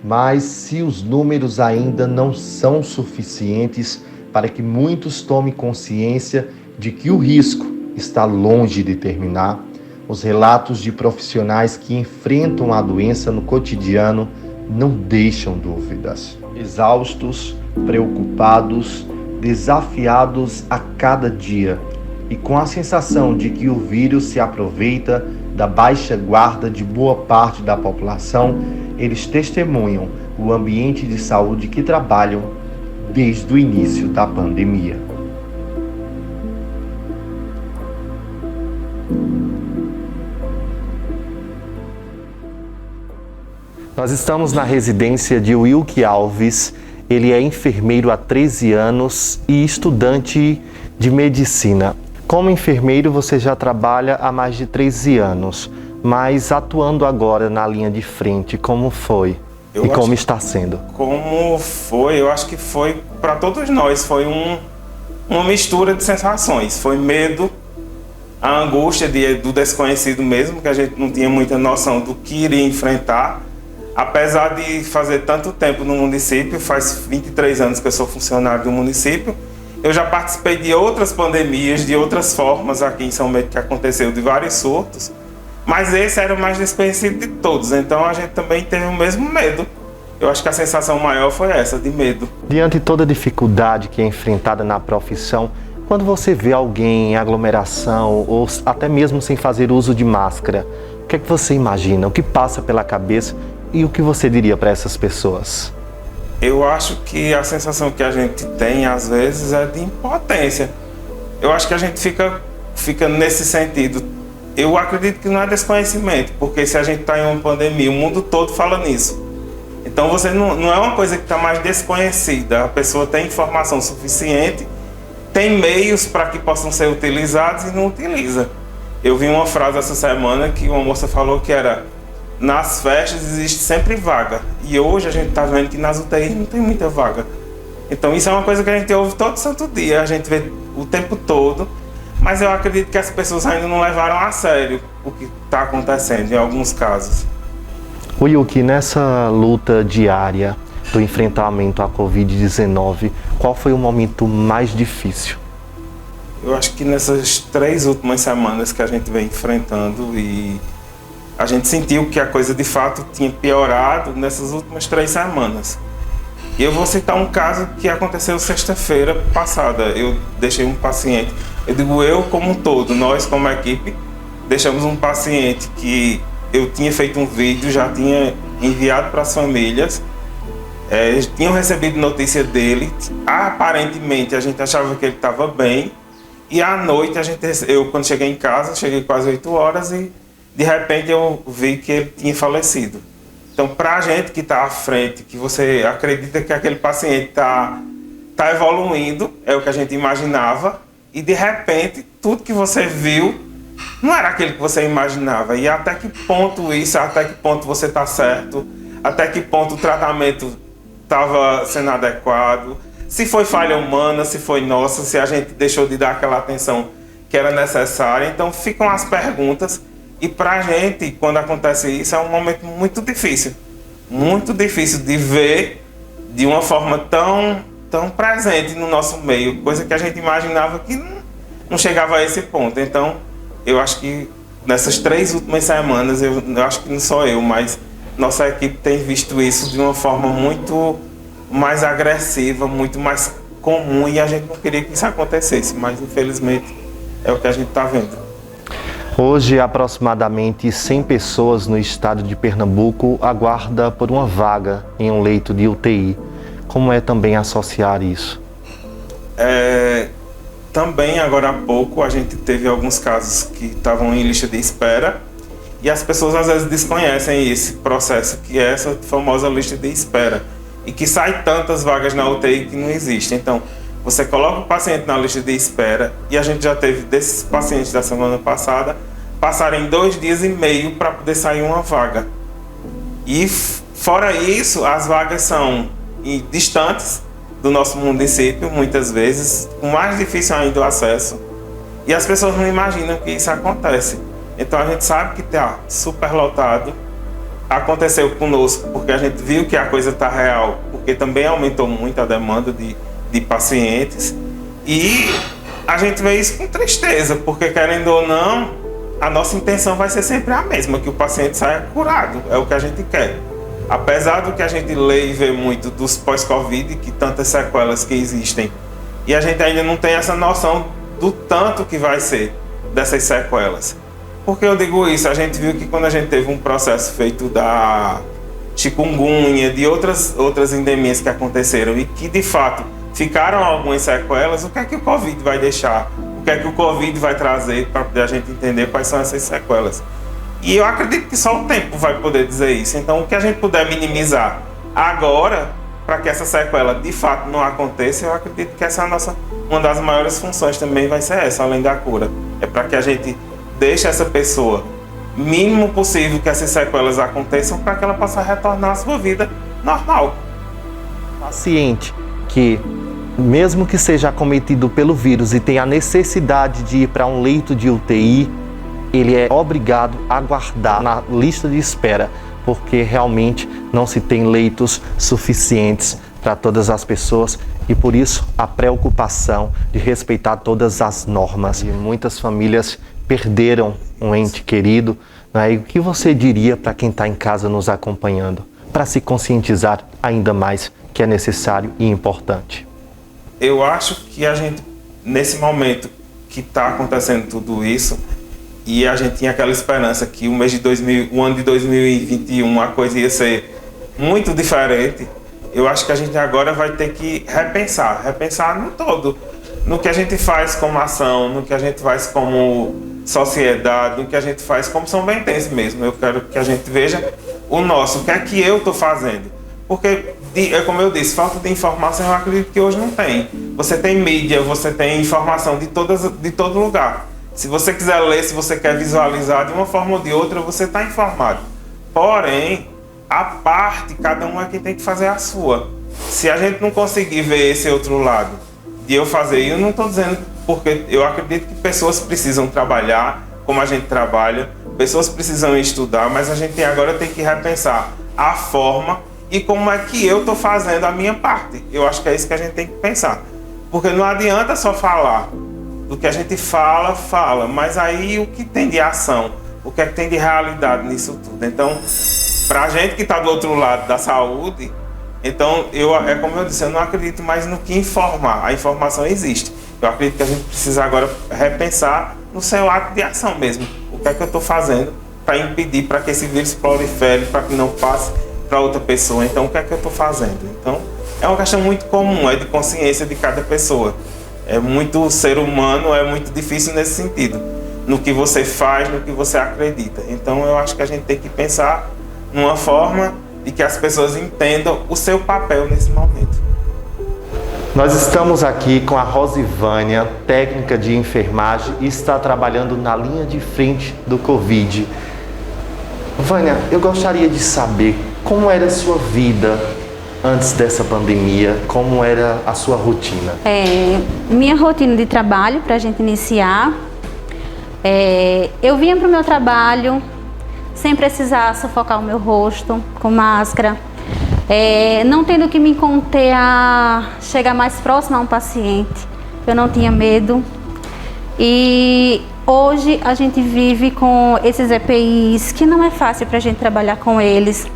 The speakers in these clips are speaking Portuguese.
Mas se os números ainda não são suficientes para que muitos tomem consciência de que o risco está longe de terminar, os relatos de profissionais que enfrentam a doença no cotidiano não deixam dúvidas. Exaustos, preocupados, desafiados a cada dia e com a sensação de que o vírus se aproveita da baixa guarda de boa parte da população, eles testemunham o ambiente de saúde que trabalham desde o início da pandemia. Nós estamos na residência de Wilke Alves. Ele é enfermeiro há 13 anos e estudante de medicina. Como enfermeiro, você já trabalha há mais de 13 anos, mas atuando agora na linha de frente, como foi? E como está sendo? Como foi? Eu acho que foi, para todos nós, foi uma mistura de sensações. Foi medo, a angústia do desconhecido mesmo, que a gente não tinha muita noção do que iria enfrentar. Apesar de fazer tanto tempo no município, faz 23 anos que eu sou funcionário do município, eu já participei de outras pandemias, de outras formas aqui em São Bento, que aconteceu de vários surtos, mas esse era o mais desconhecido de todos, então a gente também teve o mesmo medo. Eu acho que a sensação maior foi essa, de medo. Diante de toda a dificuldade que é enfrentada na profissão, quando você vê alguém em aglomeração ou até mesmo sem fazer uso de máscara, o que é que você imagina? O que passa pela cabeça? E o que você diria para essas pessoas? Eu acho que a sensação que a gente tem, às vezes, é de impotência. Eu acho que a gente fica nesse sentido. Eu acredito que não é desconhecimento, porque se a gente está em uma pandemia, o mundo todo fala nisso. Então, você não é uma coisa que está mais desconhecida. A pessoa tem informação suficiente, tem meios para que possam ser utilizados e não utiliza. Eu vi uma frase essa semana que uma moça falou que era: nas festas existe sempre vaga. E hoje a gente está vendo que nas UTIs não tem muita vaga. Então isso é uma coisa que a gente ouve todo santo dia, a gente vê o tempo todo. Mas eu acredito que as pessoas ainda não levaram a sério o que está acontecendo em alguns casos. Wilke, nessa luta diária do enfrentamento à Covid-19, qual foi o momento mais difícil? Eu acho que nessas 3 últimas semanas que a gente vem enfrentando, e a gente sentiu que a coisa de fato tinha piorado nessas últimas 3 semanas. E eu vou citar um caso que aconteceu sexta-feira passada. Eu deixei um paciente, eu digo eu como um todo, nós como equipe, deixamos um paciente que eu tinha feito um vídeo, já tinha enviado para as famílias, tinham recebido notícia dele, aparentemente a gente achava que ele estava bem, e à noite eu quando cheguei em casa, cheguei quase 8 horas e de repente eu vi que ele tinha falecido. Então, para a gente que está à frente, que você acredita que aquele paciente está evoluindo, é o que a gente imaginava, e de repente, tudo que você viu não era aquilo que você imaginava. E até que ponto isso, até que ponto você está certo, até que ponto o tratamento estava sendo adequado, se foi falha humana, se foi nossa, se a gente deixou de dar aquela atenção que era necessária. Então, ficam as perguntas. E pra gente, quando acontece isso, é um momento muito difícil de ver de uma forma tão presente no nosso meio, coisa que a gente imaginava que não chegava a esse ponto. Então, eu acho que nessas 3 últimas semanas, eu acho que não só eu, mas nossa equipe tem visto isso de uma forma muito mais agressiva, muito mais comum, e a gente não queria que isso acontecesse, mas infelizmente é o que a gente está vendo. Hoje, aproximadamente 100 pessoas no estado de Pernambuco aguardam por uma vaga em um leito de UTI. Como é também associar isso? Também, agora há pouco, a gente teve alguns casos que estavam em lista de espera, e as pessoas às vezes desconhecem esse processo, que é essa famosa lista de espera, e que sai tantas vagas na UTI que não existem. Então, você coloca o paciente na lista de espera, e a gente já teve desses pacientes da semana passada passarem 2 dias e meio para poder sair uma vaga. E fora isso, as vagas são distantes do nosso município, muitas vezes, com mais difícil ainda o acesso, e as pessoas não imaginam que isso acontece. Então a gente sabe que está super lotado, aconteceu conosco, porque a gente viu que a coisa está real, porque também aumentou muito a demanda de pacientes, e a gente vê isso com tristeza, porque querendo ou não, a nossa intenção vai ser sempre a mesma, que o paciente saia curado, é o que a gente quer. Apesar do que a gente lê e vê muito dos pós-Covid, que tantas sequelas que existem, e a gente ainda não tem essa noção do tanto que vai ser dessas sequelas. Por que eu digo isso? A gente viu que quando a gente teve um processo feito da chikungunya, de outras endemias que aconteceram e que de fato ficaram algumas sequelas, o que é que o Covid vai deixar? O que é que o Covid vai trazer para a gente entender quais são essas sequelas? E eu acredito que só o tempo vai poder dizer isso. Então, o que a gente puder minimizar agora, para que essa sequela de fato não aconteça, eu acredito que essa é uma das maiores funções também vai ser essa, além da cura. É para que a gente deixe essa pessoa, mínimo possível que essas sequelas aconteçam, para que ela possa retornar à sua vida normal. Paciente que, mesmo que seja acometido pelo vírus e tenha a necessidade de ir para um leito de UTI, ele é obrigado a aguardar na lista de espera, porque realmente não se tem leitos suficientes para todas as pessoas e por isso a preocupação de respeitar todas as normas. E muitas famílias perderam um ente querido, né? E o que você diria para quem está em casa nos acompanhando, para se conscientizar ainda mais que é necessário e importante? Eu acho que a gente, nesse momento que está acontecendo tudo isso, e a gente tinha aquela esperança que o ano de 2021 a coisa ia ser muito diferente, eu acho que a gente agora vai ter que repensar no todo, no que a gente faz como ação, no que a gente faz como sociedade, no que a gente faz como São Bentense mesmo. Eu quero que a gente veja o nosso, o que é que eu estou fazendo. Porque, como eu disse, falta de informação eu acredito que hoje não tem. Você tem mídia, você tem informação de todo lugar. Se você quiser ler, se você quer visualizar de uma forma ou de outra, você está informado. Porém, a parte, cada um é quem tem que fazer a sua. Se a gente não conseguir ver esse outro lado de eu fazer, eu não estou dizendo porque eu acredito que pessoas precisam trabalhar como a gente trabalha, pessoas precisam estudar, mas a gente agora tem que repensar a forma e como é que eu estou fazendo a minha parte. Eu acho que é isso que a gente tem que pensar. Porque não adianta só falar. Do que a gente fala, mas aí o que tem de ação? O que é que tem de realidade nisso tudo? Então, para a gente que está do outro lado da saúde, então, é como eu disse, eu não acredito mais no que informar. A informação existe. Eu acredito que a gente precisa agora repensar no seu ato de ação mesmo. O que é que eu estou fazendo para impedir, para que esse vírus prolifere, para que não passe para outra pessoa? Então, o que é que eu estou fazendo? Então, é uma questão muito comum, é de consciência de cada pessoa. É muito ser humano, é muito difícil nesse sentido. No que você faz, no que você acredita. Então, eu acho que a gente tem que pensar numa forma de que as pessoas entendam o seu papel nesse momento. Nós estamos aqui com a Rosivânia, técnica de enfermagem, e está trabalhando na linha de frente do Covid. Vânia, eu gostaria de saber como era a sua vida antes dessa pandemia, como era a sua rotina? Minha rotina de trabalho, para a gente iniciar, eu vinha para o meu trabalho sem precisar sufocar o meu rosto com máscara, não tendo que me conter a chegar mais próximo a um paciente. Eu não tinha medo. E hoje a gente vive com esses EPIs que não é fácil para a gente trabalhar com eles.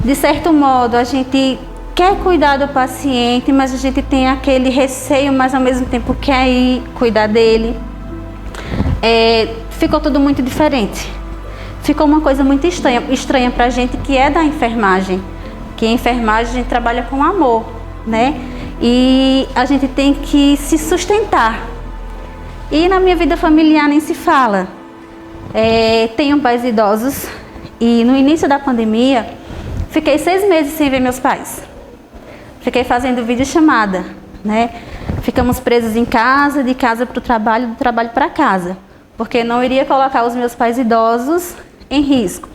De certo modo, a gente quer cuidar do paciente, mas a gente tem aquele receio, mas ao mesmo tempo quer ir cuidar dele. Ficou tudo muito diferente. Ficou uma coisa muito estranha para a gente que é da enfermagem. Que a enfermagem a gente trabalha com amor, né? E a gente tem que se sustentar. E na minha vida familiar nem se fala. Tenho pais idosos e no início da pandemia fiquei 6 meses sem ver meus pais. Fiquei fazendo videochamada, né? Ficamos presos em casa, de casa para o trabalho, do trabalho para casa, porque não iria colocar os meus pais idosos em risco.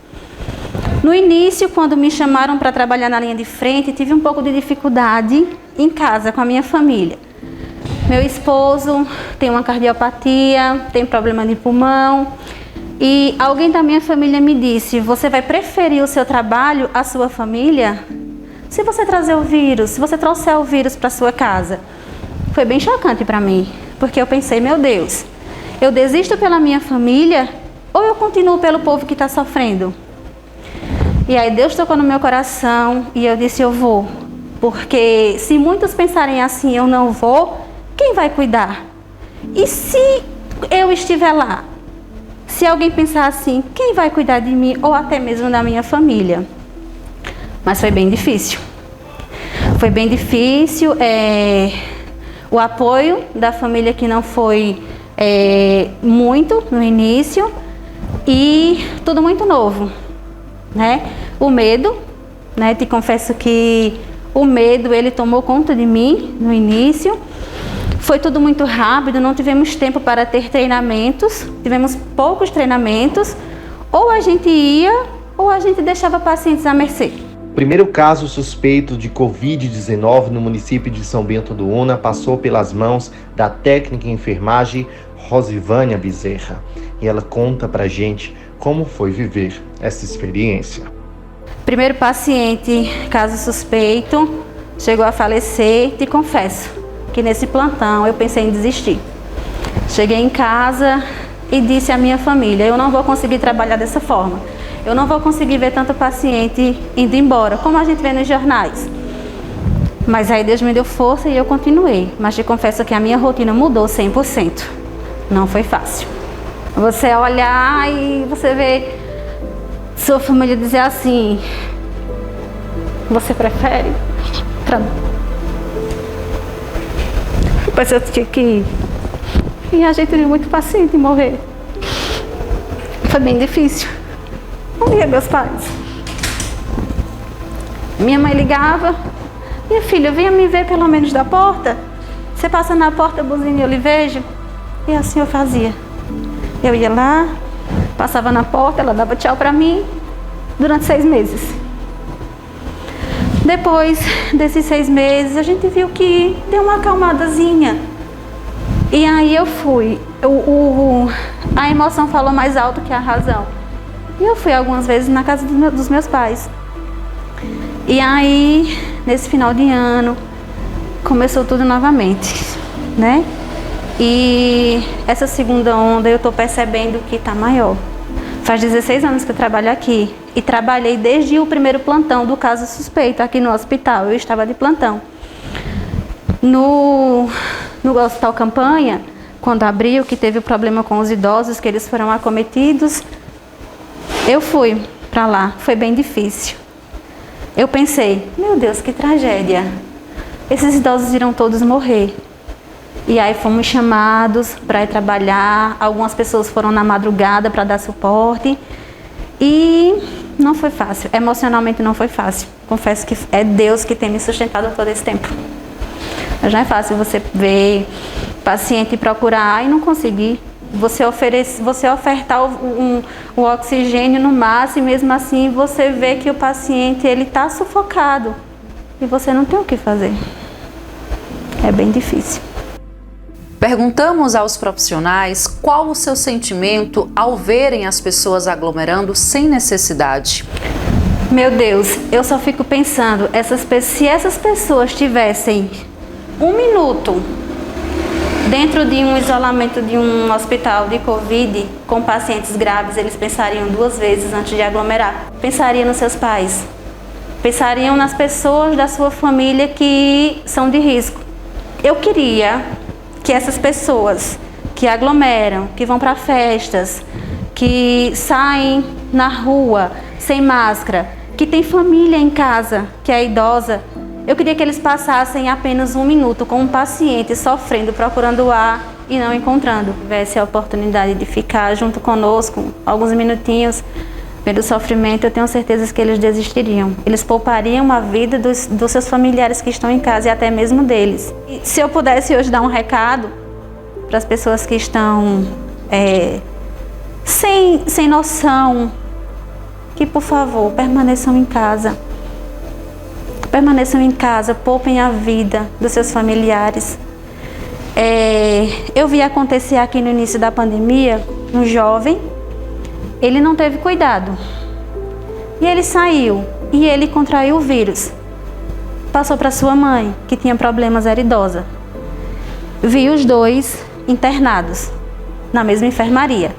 No início, quando me chamaram para trabalhar na linha de frente, tive um pouco de dificuldade em casa com a minha família. Meu esposo tem uma cardiopatia, tem problema de pulmão E alguém da minha família me disse: você vai preferir o seu trabalho à sua família? Se você trazer o vírus, se você trouxer o vírus para sua casa. Foi bem chocante para mim, porque eu pensei: meu Deus, eu desisto pela minha família ou eu continuo pelo povo que está sofrendo? E aí Deus tocou no meu coração e eu disse: eu vou. Porque se muitos pensarem assim, eu não vou, quem vai cuidar? E se eu estiver lá? Se alguém pensar assim, quem vai cuidar de mim ou até mesmo da minha família? Mas foi bem difícil. Foi bem difícil. O apoio da família que não foi muito no início e tudo muito novo, né? O medo, né? Te confesso que o medo, ele tomou conta de mim no início. Foi tudo muito rápido, não tivemos tempo para ter treinamentos, tivemos poucos treinamentos. Ou a gente ia, ou a gente deixava pacientes à mercê. Primeiro caso suspeito de Covid-19 no município de São Bento do Una passou pelas mãos da técnica em enfermagem Rosivânia Bezerra. E ela conta pra gente como foi viver essa experiência. Primeiro paciente, caso suspeito, chegou a falecer. Te confesso que nesse plantão eu pensei em desistir. Cheguei em casa e disse à minha família: eu não vou conseguir trabalhar dessa forma. Eu não vou conseguir ver tanto paciente indo embora, como a gente vê nos jornais. Mas aí Deus me deu força e eu continuei. Mas te confesso que a minha rotina mudou 100%. Não foi fácil. Você olhar e você ver sua família dizer assim: você prefere? Depois eu tinha que ir. E a gente viu muito paciente morrer. Foi bem difícil. Não via meus pais. Minha mãe ligava: minha filha, venha me ver pelo menos da porta. Você passa na porta, buzina e eu lhe vejo. E assim eu fazia. Eu ia lá, passava na porta, ela dava tchau pra mim durante 6 meses. Depois desses 6 meses, a gente viu que deu uma acalmadazinha. E aí eu fui. A emoção falou mais alto que a razão. E eu fui algumas vezes na casa dos meus pais. E aí, nesse final de ano, começou tudo novamente, né? E essa segunda onda eu tô percebendo que tá maior. Faz 16 anos que eu trabalho aqui. E trabalhei desde o primeiro plantão do caso suspeito aqui no hospital. Eu estava de plantão. No hospital campanha, quando abriu, que teve o problema com os idosos, que eles foram acometidos, eu fui para lá. Foi bem difícil. Eu pensei: meu Deus, que tragédia. Esses idosos irão todos morrer. E aí fomos chamados para ir trabalhar. Algumas pessoas foram na madrugada para dar suporte. E não foi fácil. Emocionalmente não foi fácil. Confesso que é Deus que tem me sustentado todo esse tempo. Já é fácil você ver paciente procurar e não conseguir. Você ofertar o oxigênio no máximo, e mesmo assim você vê que o paciente ele está sufocado e você não tem o que fazer. É bem difícil. Perguntamos aos profissionais qual o seu sentimento ao verem as pessoas aglomerando sem necessidade. Meu Deus, eu só fico pensando, se essas pessoas tivessem 1 minuto dentro de um isolamento de um hospital de Covid com pacientes graves, eles pensariam 2 vezes antes de aglomerar. Pensariam nos seus pais. Pensariam nas pessoas da sua família que são de risco. Eu queria que essas pessoas que aglomeram, que vão para festas, que saem na rua sem máscara, que tem família em casa, que é idosa, eu queria que eles passassem apenas 1 minuto com um paciente sofrendo, procurando ar e não encontrando. Tivesse a oportunidade de ficar junto conosco alguns minutinhos, vendo o sofrimento, eu tenho certeza que eles desistiriam. Eles poupariam a vida dos seus familiares que estão em casa e até mesmo deles. E se eu pudesse hoje dar um recado para as pessoas que estão sem noção, que por favor permaneçam em casa. Permaneçam em casa, poupem a vida dos seus familiares. Eu vi acontecer aqui no início da pandemia um jovem ele não teve cuidado. E ele saiu e ele contraiu o vírus. Passou para sua mãe, que tinha problemas, era idosa. Vi os dois internados na mesma enfermaria.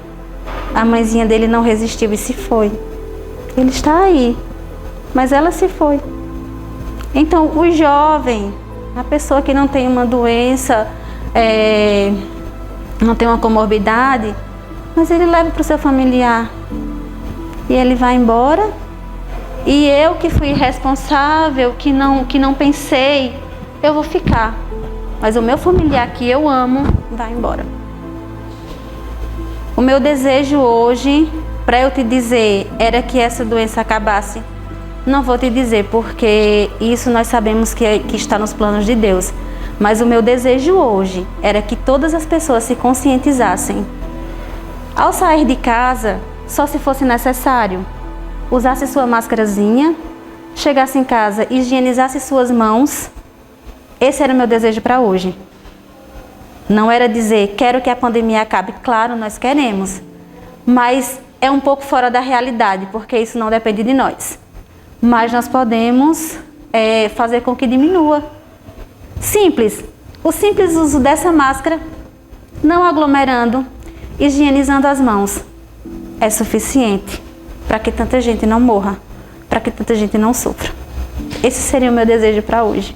A mãezinha dele não resistiu e se foi. Ele está aí, mas ela se foi. Então, o jovem, a pessoa que não tem uma doença, não tem uma comorbidade, mas ele leva para o seu familiar e ele vai embora. E eu que fui responsável, que não pensei, eu vou ficar. Mas o meu familiar que eu amo vai embora. O meu desejo hoje, para eu te dizer, era que essa doença acabasse. Não vou te dizer, porque isso nós sabemos que está nos planos de Deus. Mas o meu desejo hoje era que todas as pessoas se conscientizassem. Ao sair de casa, só se fosse necessário, usasse sua máscarazinha, chegasse em casa, higienizasse suas mãos. Esse era o meu desejo para hoje. Não era dizer, quero que a pandemia acabe. Claro, nós queremos. Mas é um pouco fora da realidade, porque isso não depende de nós. Mas nós podemos fazer com que diminua. Simples. O simples uso dessa máscara, não aglomerando, higienizando as mãos, é suficiente para que tanta gente não morra, para que tanta gente não sofra. Esse seria o meu desejo para hoje.